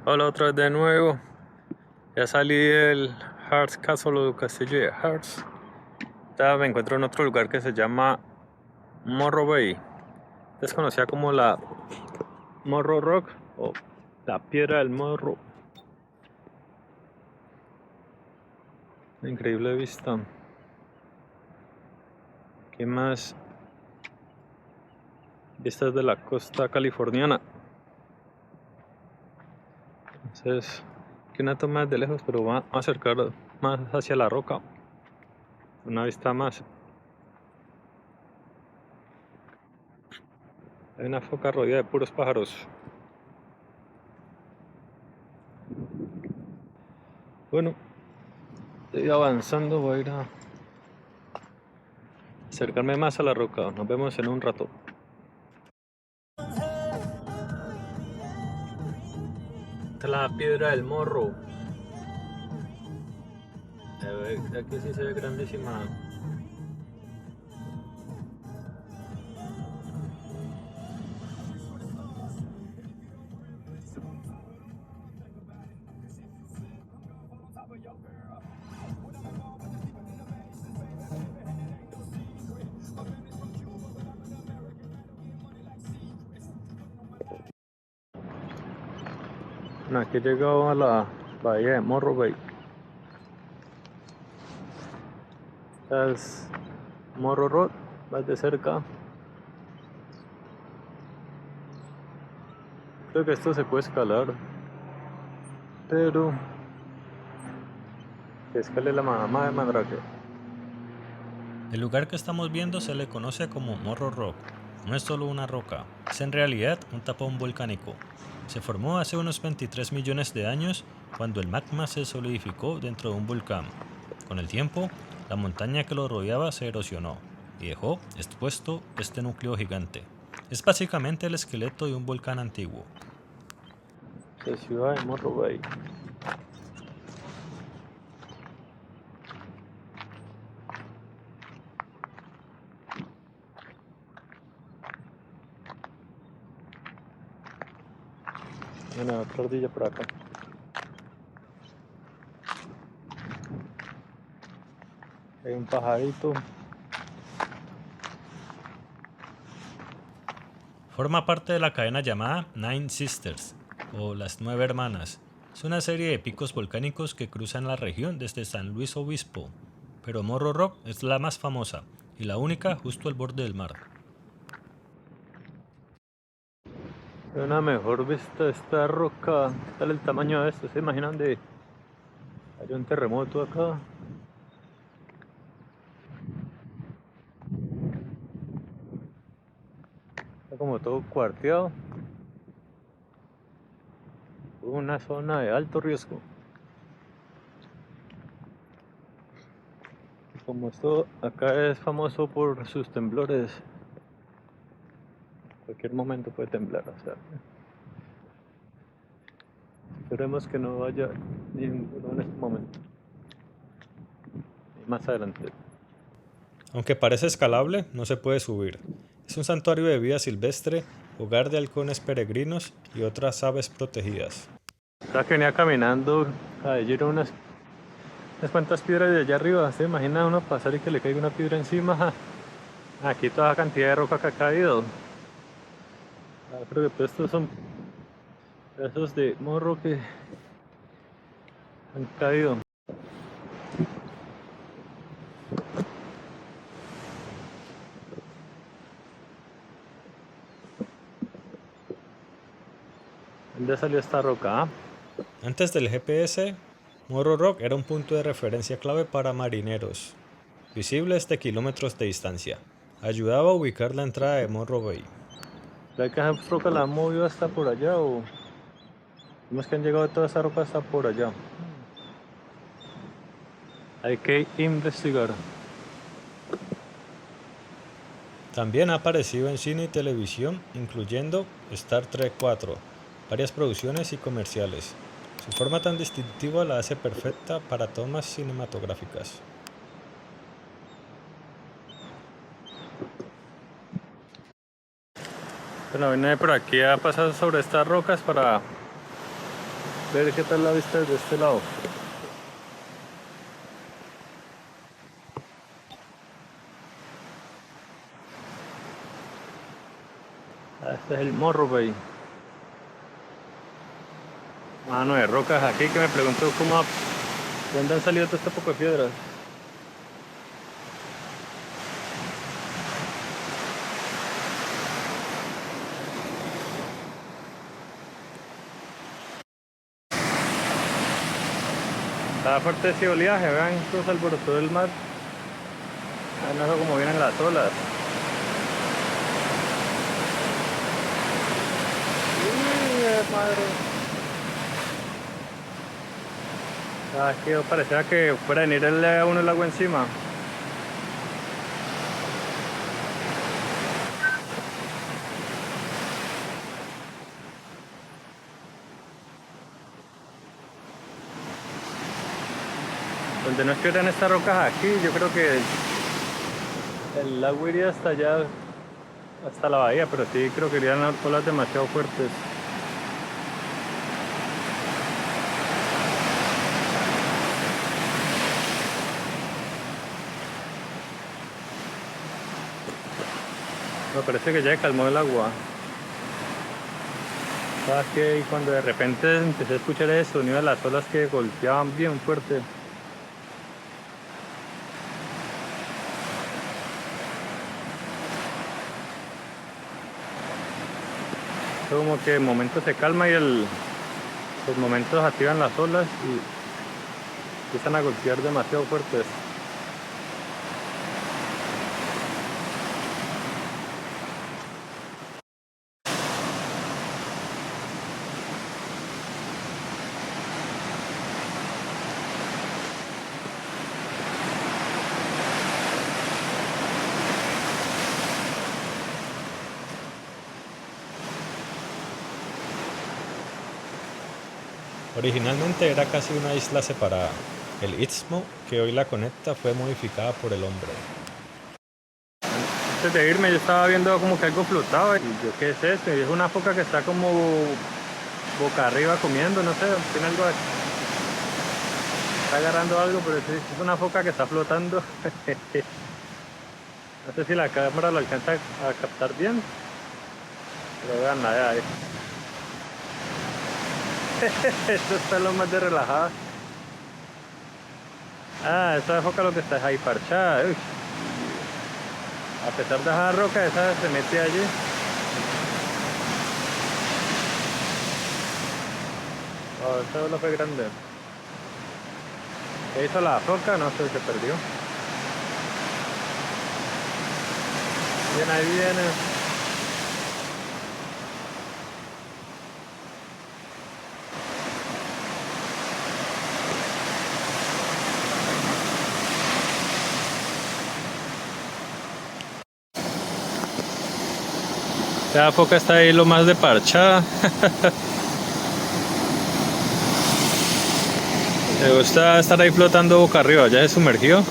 Hola otra vez de nuevo. Ya salí del Hearts Castle o Castillo de Hearts. Me encuentro en otro lugar que se llama Morro Bay. Es conocida como la Morro Rock o la Piedra del Morro. Increíble vista. ¿Qué más? Vistas de la costa californiana. Entonces, que una toma de lejos, pero va a acercar más hacia la roca. Una vista más. Hay una foca rodeada de puros pájaros. Bueno, estoy avanzando, voy a ir a acercarme más a la roca. Nos vemos en un rato. Esta es la piedra del morro. Aquí sí se ve grandísima. Bueno, aquí he llegado a la bahía de Morro Bay. Esta es Morro Road, más de cerca. Creo que esto se puede escalar, pero que escale la mamá de Mandrake. El lugar que estamos viendo se le conoce como Morro Rock. No es solo una roca, es en realidad un tapón volcánico. Se formó hace unos 23 millones de años cuando el magma se solidificó dentro de un volcán. Con el tiempo, la montaña que lo rodeaba se erosionó y dejó expuesto este núcleo gigante. Es básicamente el esqueleto de un volcán antiguo. La ciudad de Morro Bay. Bueno, otra ardilla por acá. Hay un pajarito. Forma parte de la cadena llamada Nine Sisters, o las Nueve Hermanas. Es una serie de picos volcánicos que cruzan la región desde San Luis Obispo, pero Morro Rock es la más famosa y la única justo al borde del mar. Hay una mejor vista de esta roca. ¿Qué tal el tamaño de esto? ¿Se imaginan de hay un terremoto acá? Está como todo cuarteado. Una zona de alto riesgo. Como esto acá es famoso por sus temblores, cualquier momento puede temblar, o sea, esperemos que no haya ninguno en este momento, y más adelante. Aunque parece escalable, no se puede subir. Es un santuario de vida silvestre, hogar de halcones peregrinos y otras aves protegidas. Ahora que venía caminando, cayeron unas cuantas piedras de allá arriba. ¿Se imagina uno pasar y que le caiga una piedra encima? Aquí toda la cantidad de roca que ha caído. Creo que pues estos son pedazos de morro que han caído. ¿Dónde salió esta roca? Antes del GPS, Morro Rock era un punto de referencia clave para marineros, visible desde kilómetros de distancia. Ayudaba a ubicar la entrada de Morro Bay. ¿La que esa roca la han movido hasta por allá o cómo es que han llegado toda esa roca hasta por allá? Hay que investigar. También ha aparecido en cine y televisión, incluyendo Star Trek 4, varias producciones y comerciales. Su forma tan distintiva la hace perfecta para tomas cinematográficas. Bueno, vine por aquí a pasar sobre estas rocas para ver qué tal la vista desde este lado. Este es el Morro Bay. Mano de rocas aquí que me preguntó de dónde han salido todo este poco de piedras. Está fuerte ese oleaje, vean todo se alborotó del mar. Vean eso como vienen las olas. ¡Uy, madre! Aquí parecía que fuera a venirle a uno el agua encima. Donde no estuvieran estas rocas aquí, yo creo que el lago iría hasta allá, hasta la bahía, pero sí creo que irían olas demasiado fuertes. Me parece que ya calmó el agua. ¿Sabes qué? Y cuando de repente empecé a escuchar ese sonido de las olas que golpeaban bien fuerte. Como que en momentos se calma y los momentos activan las olas y empiezan a golpear demasiado fuertes. Originalmente era casi una isla separada. El istmo que hoy la conecta fue modificada por el hombre. Antes de irme yo estaba viendo como que algo flotaba y yo, ¿qué es esto? Y es una foca que está como boca arriba comiendo, no sé, tiene algo, está agarrando algo, pero sí, es una foca que está flotando. No sé si la cámara lo alcanza a captar bien, pero vean nada ahí. Esto está lo más de relajado. Ah, esa foca lo que está es ahí parchada. Uy. A pesar de esa roca, esa se mete allí. Oh, esa ola fue grande. ¿Qué hizo la foca? No sé, se perdió. Bien, ahí viene. La foca está ahí lo más de parchada. Le gusta estar ahí flotando boca arriba, ya se sumergió.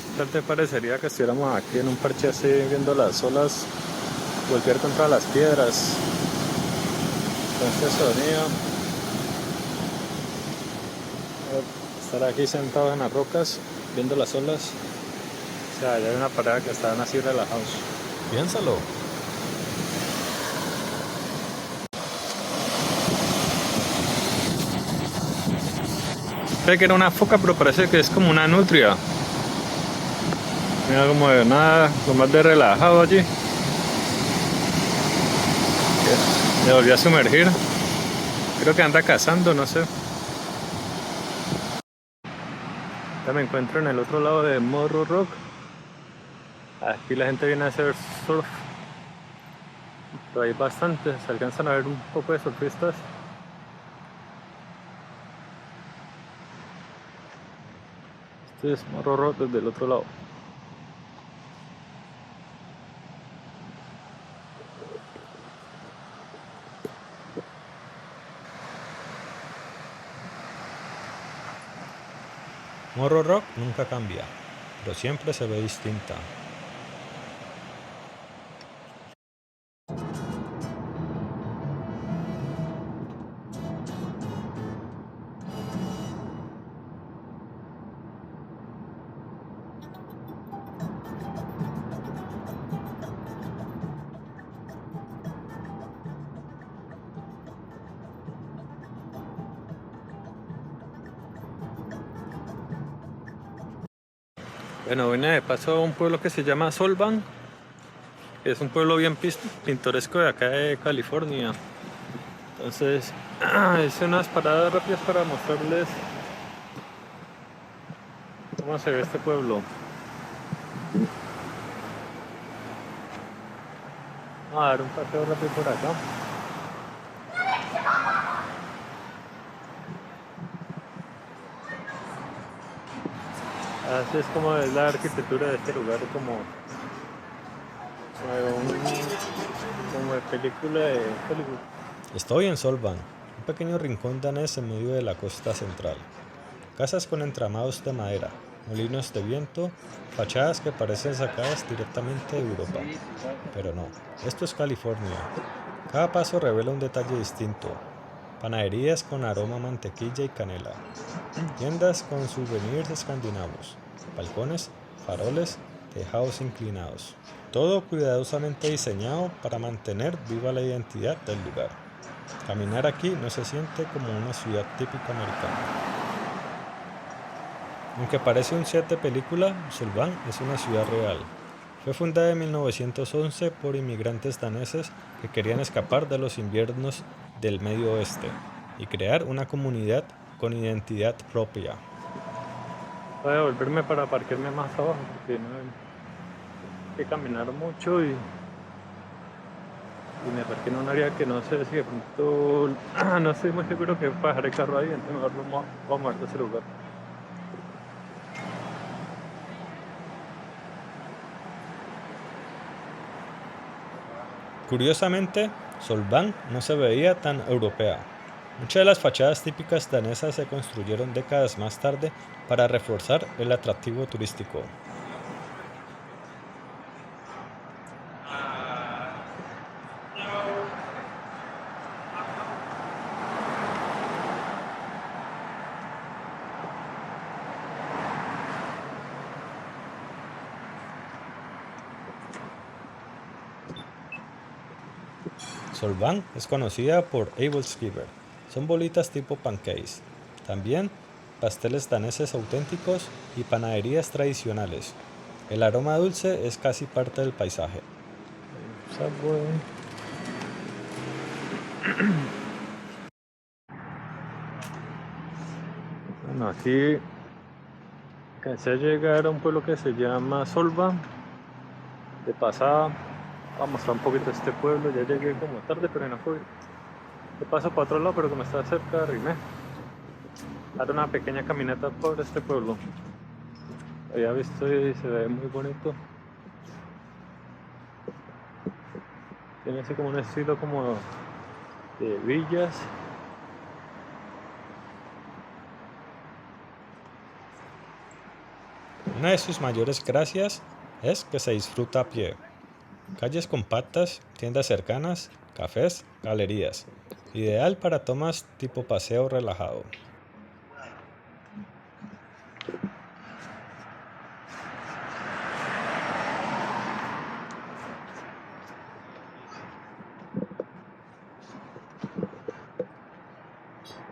¿Qué tal te parecería que estuviéramos aquí en un parche así viendo las olas golpear contra las piedras con este sonido? Estar aquí sentados en las rocas viendo las olas. O sea, ya hay una parada que estaban así relajados. Piénsalo. Pensé que era una foca, pero parece que es como una nutria. Mira como de nada, lo más de relajado allí. Me volví a sumergir. Creo que anda cazando, no sé. Ya me encuentro en el otro lado de Morro Rock. Aquí la gente viene a hacer surf. Pero hay bastantes, se alcanzan a ver un poco de surfistas. Este es Morro Rock desde el otro lado. Morro Rock nunca cambia, pero siempre se ve distinta. Bueno, vine de paso a un pueblo que se llama Solvang, que es un pueblo bien pintoresco de acá de California. Entonces, hice unas paradas rápidas para mostrarles cómo se ve este pueblo. Vamos a dar un paseo rápido por acá. Así es como es la arquitectura de este lugar, como de película de Hollywood. Estoy en Solvang, un pequeño rincón danés en medio de la costa central. Casas con entramados de madera, molinos de viento, fachadas que parecen sacadas directamente de Europa. Pero no, esto es California. Cada paso revela un detalle distinto. Panaderías con aroma a mantequilla y canela. Tiendas con souvenirs escandinavos. Balcones, faroles, tejados inclinados. Todo cuidadosamente diseñado para mantener viva la identidad del lugar. Caminar aquí no se siente como una ciudad típica americana. Aunque parece un set de película, Solvang es una ciudad real. Fue fundada en 1911 por inmigrantes daneses que querían escapar de los inviernos del Medio Oeste y crear una comunidad con identidad propia. Voy a volverme para parquearme más abajo porque no hay que caminar mucho y me parqué en un área que no sé si de pronto no estoy muy seguro que pueda dejar el carro ahí, entonces mejor vamos a mover de ese lugar. Curiosamente, Solvang no se veía tan europea. Muchas de las fachadas típicas danesas se construyeron décadas más tarde para reforzar el atractivo turístico. Solvang es conocida por Eibelskiver. Son bolitas tipo pancakes. También pasteles daneses auténticos y panaderías tradicionales. El aroma dulce es casi parte del paisaje. Subway. Bueno, aquí alcancé a llegar a un pueblo que se llama Solva. De pasada, voy a mostrar un poquito este pueblo. Ya llegué como tarde, pero no fui. De paso para otro lado, pero como está cerca, arrimé. Dar una pequeña caminata por este pueblo. Había visto y se ve muy bonito. Tiene así como un estilo como de villas. Una de sus mayores gracias es que se disfruta a pie. Calles compactas, tiendas cercanas, cafés, galerías. Ideal para tomas tipo paseo relajado.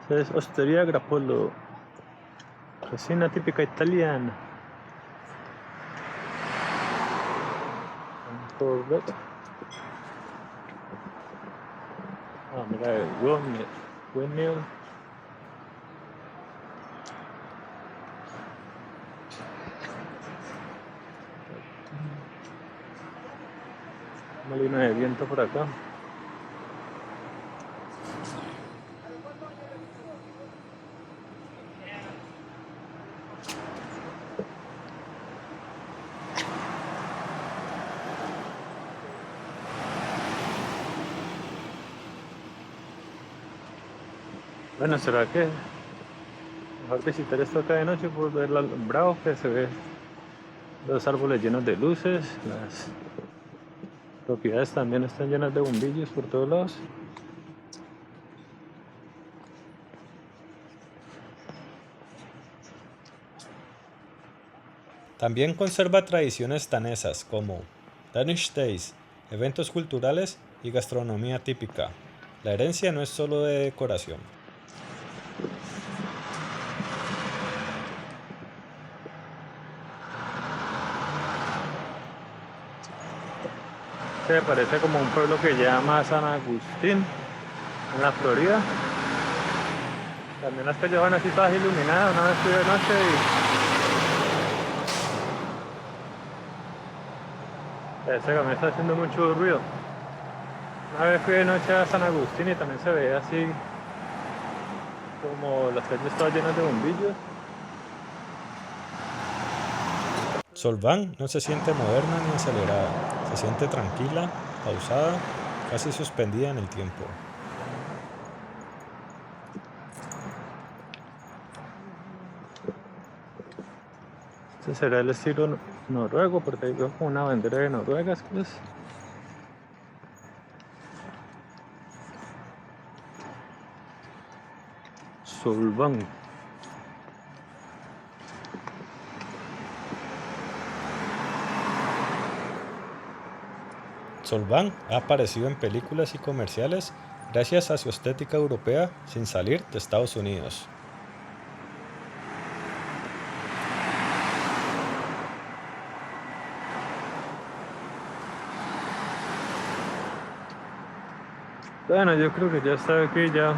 Es Osteria Grappolo, cocina típica italiana. Corvette. Ah, mira, el windmill. Molino de viento por acá. Bueno, ¿será que Mejor visitar esto acá de noche por ver el alumbrado que se ve, los árboles llenos de luces, las propiedades también están llenas de bombillos por todos lados. También conserva tradiciones danesas como Danish Days, eventos culturales y gastronomía típica. La herencia no es solo de decoración. Se parece como un pueblo que se llama San Agustín, en la Florida. También las calles van así todas iluminadas, una vez fui de noche y ese camión está haciendo mucho ruido. Una vez fui de noche a San Agustín y también se veía así como las calles todas llenas de bombillos. Solvang no se siente moderna ni acelerada, se siente tranquila, pausada, casi suspendida en el tiempo. Este será el estilo noruego porque hay como una bandera de Noruega, pues. Solvang. Solvang ha aparecido en películas y comerciales gracias a su estética europea sin salir de Estados Unidos. Bueno, yo creo que ya está aquí, ya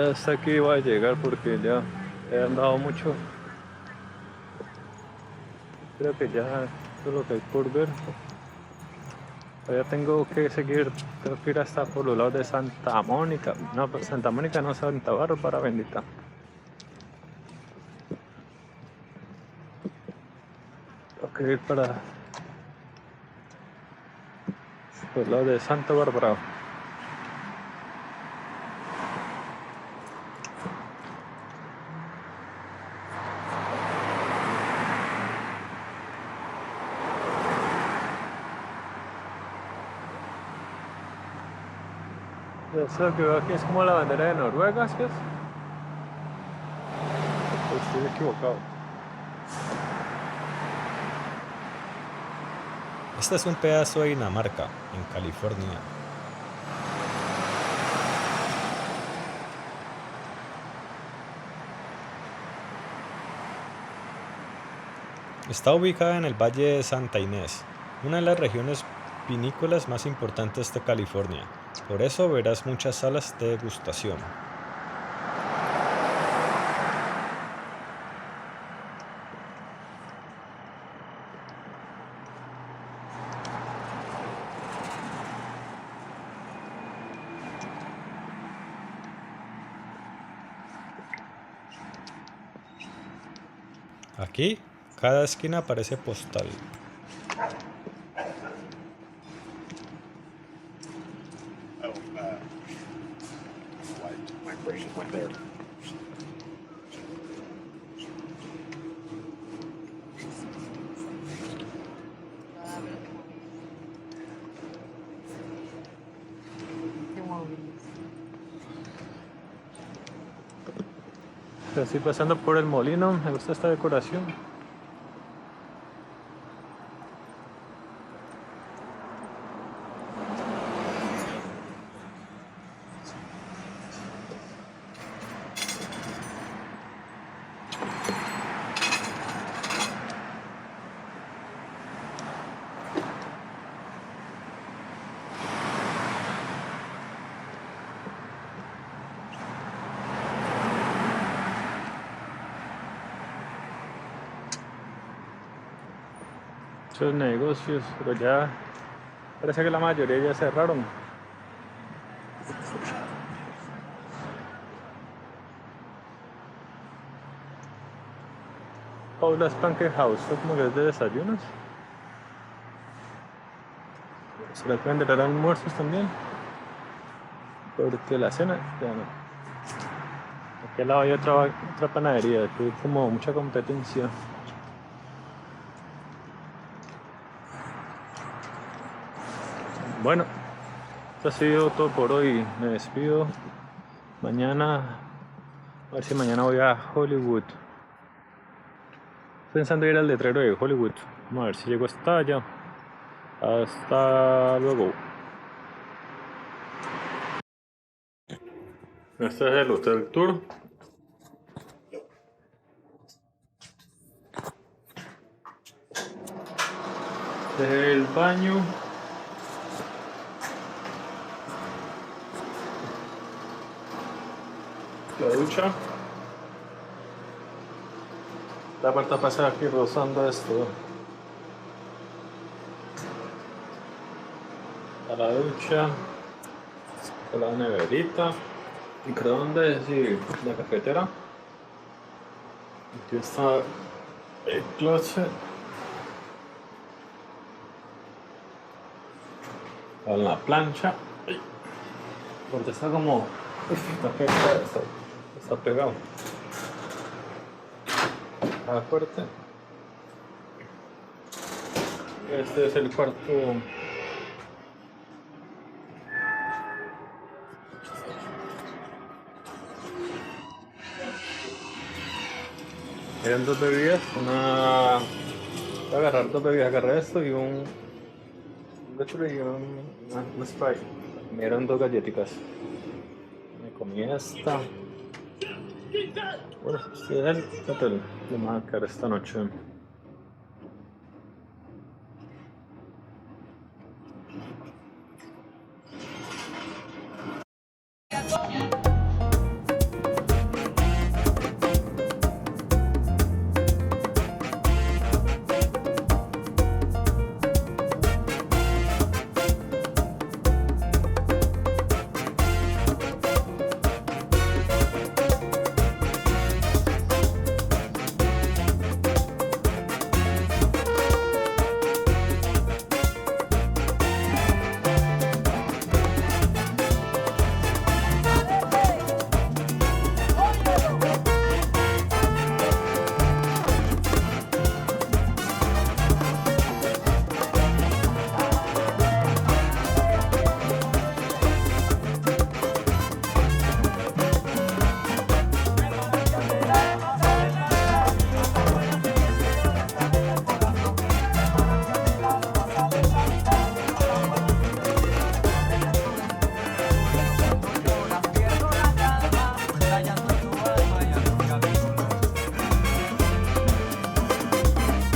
hasta aquí voy a llegar porque ya he andado mucho. Creo que ya todo lo que hay por ver. Todavía tengo que seguir, tengo que ir hasta por los lados de Santa Mónica. No, pues Santa Mónica no, Santa Bárbara, bendita. Tengo que ir para los lados de Santa Bárbara. Eso que veo aquí es como la bandera de Noruega, ¿sí es? O estoy equivocado. Este es un pedazo de Dinamarca, en California. Está ubicada en el Valle de Santa Inés, una de las regiones vinícolas más importantes de California. Por eso verás muchas salas de degustación. Aquí, cada esquina parece postal. Estoy pasando por el molino, me gusta esta decoración. Muchos negocios, pero ya parece que la mayoría ya cerraron. Paula's Pancake House, ¿esto como que es de desayunos? ¿Será que venderán almuerzos también? porque la cena ya no. Aquí al lado hay otra panadería, aquí hay como mucha competencia. Bueno, esto ha sido todo por hoy. Me despido. Mañana, a ver si mañana voy a Hollywood. Estoy pensando ir al letrero de Hollywood. Vamos a ver si llego hasta allá. Hasta luego. Este es el Hotel Tour. Este es el baño. La ducha. La parte pasa aquí rozando esto. A la ducha. A la neverita. Microondas y la cafetera. Aquí está el closet. Con la plancha. Porque está como. Está pegado. Está pegado. Está fuerte. Este es el cuarto. Eran dos bebidas, voy a agarrar dos bebidas, agarré esto y un Gatorade y un Sprite. Me dieron dos galletitas. Me comí esta. Bueno, este es el hotel de más cara esta noche.